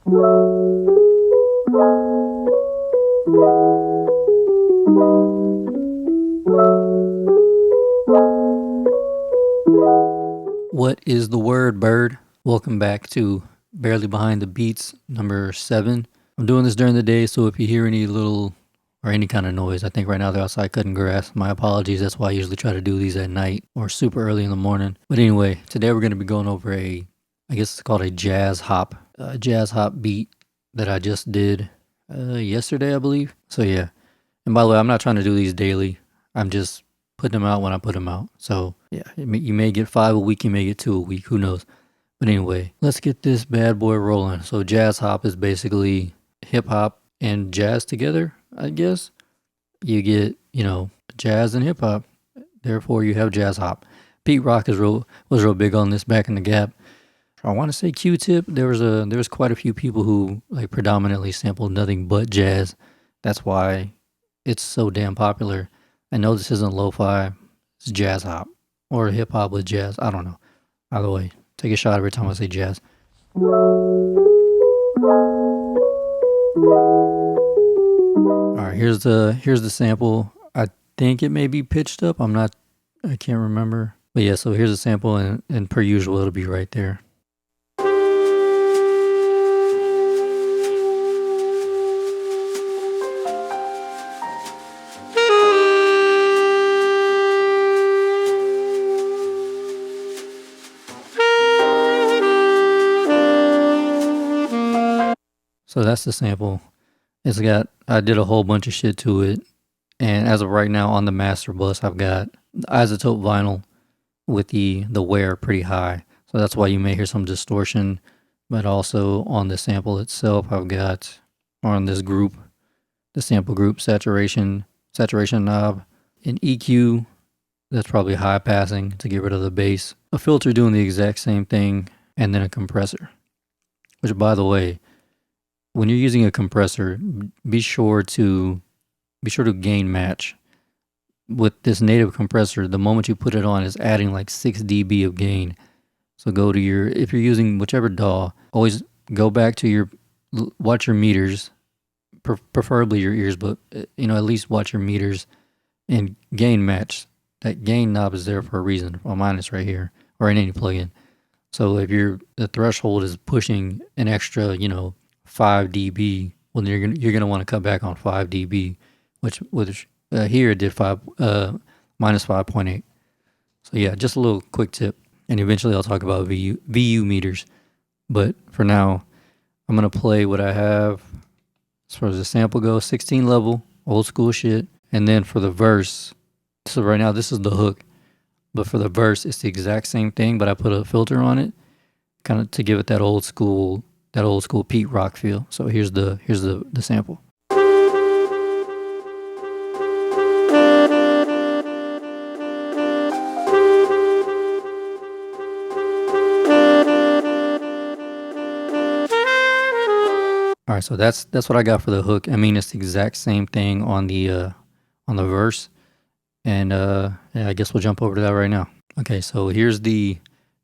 What is the word, bird? Welcome back to Barely Behind the Beats number 7. I'm doing this during the day, so if you hear any little or any kind of noise, I think right now they're outside cutting grass. My apologies. That's why I usually try to do these at night or super early in the morning. But anyway, today we're going to be going over I guess it's called a jazz hop beat that I just did yesterday, I believe. So yeah. And by the way, I'm not trying to do these daily. I'm just putting them out when I put them out. So yeah, you may get 5 a week, you may get 2 a week, who knows. But anyway, let's get this bad boy rolling. So jazz hop is basically hip hop and jazz together, I guess. You get, jazz and hip hop. Therefore you have jazz hop. Pete Rock was real big on this back in the Gap. I want to say Q-Tip. There was quite a few people who like predominantly sampled nothing but jazz. That's why it's so damn popular. I know this isn't lo-fi, it's jazz hop or hip hop with jazz. I don't know. Either way, take a shot every time I say jazz. All right, here's the sample. I think it may be pitched up. I can't remember. But yeah, so here's the sample, and per usual, it'll be right there. So that's the sample. I did a whole bunch of shit to it. And as of right now on the master bus, I've got the isotope vinyl with the wear pretty high. So that's why you may hear some distortion. But also on the sample itself, I've got on this group, the sample group saturation knob, an EQ that's probably high passing to get rid of the bass, a filter doing the exact same thing, and then a compressor. Which, by the way, when you're using a compressor, be sure to gain match. With this native compressor, the moment you put it on, it's adding like 6 dB of gain. So if you're using whichever DAW, always go back to watch your meters, preferably your ears, but at least watch your meters and gain match. That gain knob is there for a reason. Well, mine is right here, or in any plugin. So if the threshold is pushing an extra, 5 dB, well, then you're gonna want to cut back on 5 dB, which here it did minus 5.8. So yeah, just a little quick tip, and eventually I'll talk about VU meters. But for now, I'm gonna play what I have as far as the sample goes, 16 level, old school shit, and then for the verse. So right now this is the hook, but for the verse it's the exact same thing, but I put a filter on it, kind of to give it that old school Pete Rock feel. So here's the sample. All right, so that's what I got for the hook. I mean, it's the exact same thing on the verse, and yeah, I guess we'll jump over to that right now. Okay, so here's the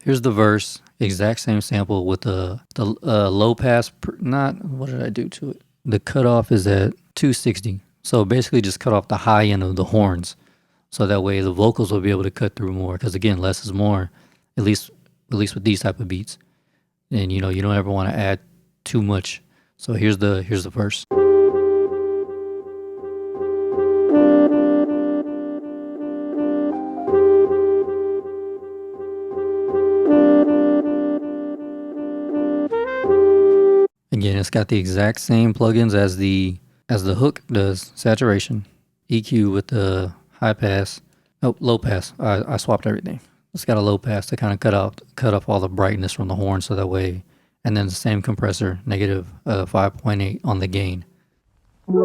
verse, exact same sample with the low pass. What did I do to it? The cutoff is at 260. So basically, just cut off the high end of the horns, so that way the vocals will be able to cut through more. Because again, less is more, at least with these type of beats. And you don't ever want to add too much. So here's the verse. Again, it's got the exact same plugins as the hook does. Saturation, EQ with the high pass, low pass. I swapped everything. It's got a low pass to kind of cut off all the brightness from the horn, so that way. And then the same compressor, negative 5.8 on the gain. All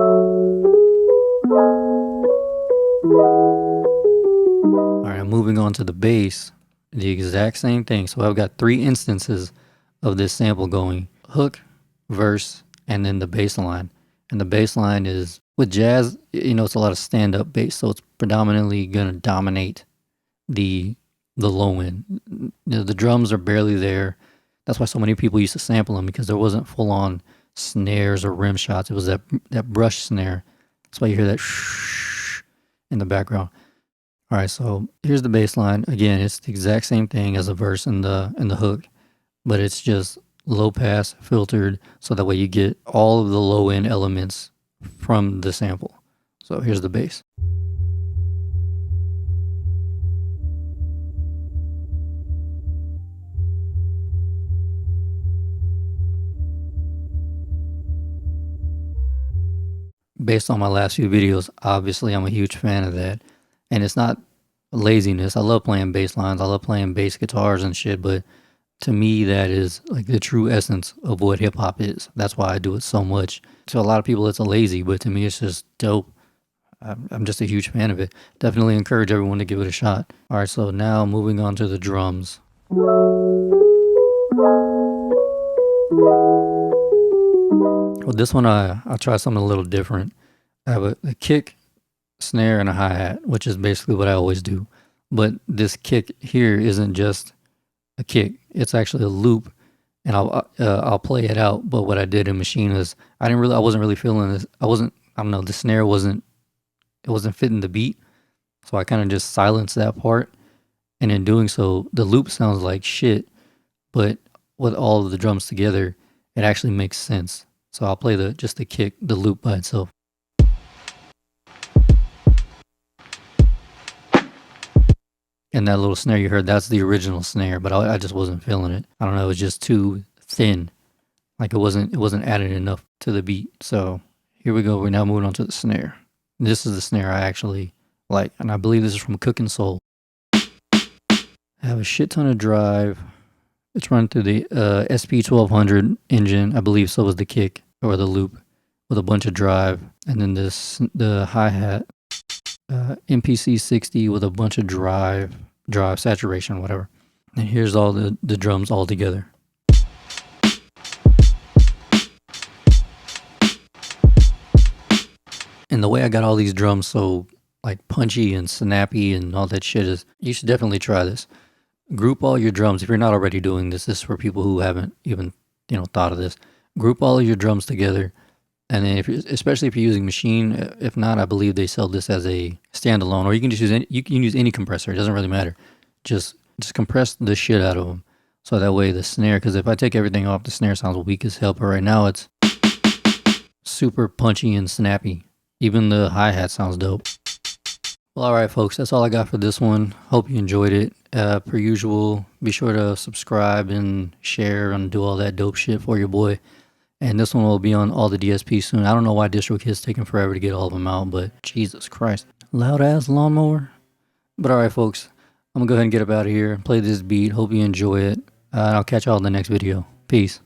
right, I'm moving on to the bass. The exact same thing. So I've got 3 instances of this sample going: hook, verse, and then the bass line. And the bass line is, with jazz, it's a lot of stand-up bass, so it's predominantly going to dominate the low end. The drums are barely there. That's why so many people used to sample them, because there wasn't full on snares or rim shots. It was that brush snare. That's why you hear that shh in the background. All right, so here's the bass line. Again, it's the exact same thing as the verse and the hook, but it's just low pass filtered, so that way you get all of the low end elements from the sample. So here's the bass. Based on my last few videos, obviously I'm a huge fan of that. And it's not laziness. I love playing bass lines. I love playing bass guitars and shit, but to me that is like the true essence of what hip hop is. That's why I do it so much. To a lot of people it's a lazy, but to me it's just dope. I'm just a huge fan of it. Definitely encourage everyone to give it a shot. All right, so now moving on to the drums. Well, this one I'll try something a little different. I have a kick, snare, and a hi-hat, which is basically what I always do. But this kick here isn't just a kick; it's actually a loop, and I'll play it out. But what I did in Machine is I wasn't really feeling this. I don't know, the snare wasn't fitting the beat, so I kind of just silenced that part, and in doing so, the loop sounds like shit, but with all of the drums together, it actually makes sense. So I'll play just the kick, the loop by itself. And that little snare you heard, that's the original snare, but I just wasn't feeling it. I don't know, it was just too thin. Like it wasn't adding enough to the beat. So here we go. We're now moving on to the snare. This is the snare I actually like, and I believe this is from Cookin' Soul. I have a shit ton of drive. It's run through the SP1200 engine. I believe so was the kick or the loop, with a bunch of drive. And then the hi-hat, MPC 60 with a bunch of drive, saturation, whatever. And here's all the drums all together. And the way I got all these drums so like punchy and snappy and all that shit is, you should definitely try this. Group all your drums. If you're not already doing this, this is for people who haven't even, thought of this. Group all of your drums together. And then especially if you're using Machine, if not, I believe they sell this as a standalone, or you can just use any compressor. It doesn't really matter. Just compress the shit out of them. So that way the snare, because if I take everything off, the snare sounds weak as hell. But right now it's super punchy and snappy. Even the hi-hat sounds dope. Well, all right, folks, that's all I got for this one. Hope you enjoyed it. Per usual, be sure to subscribe and share and do all that dope shit for your boy. And this one will be on all the DSPs soon. I don't know why DistroKid's taking forever to get all of them out, but Jesus Christ. Loud ass lawnmower. But all right, folks, I'm going to go ahead and get up out of here. Play this beat. Hope you enjoy it. And I'll catch y'all in the next video. Peace.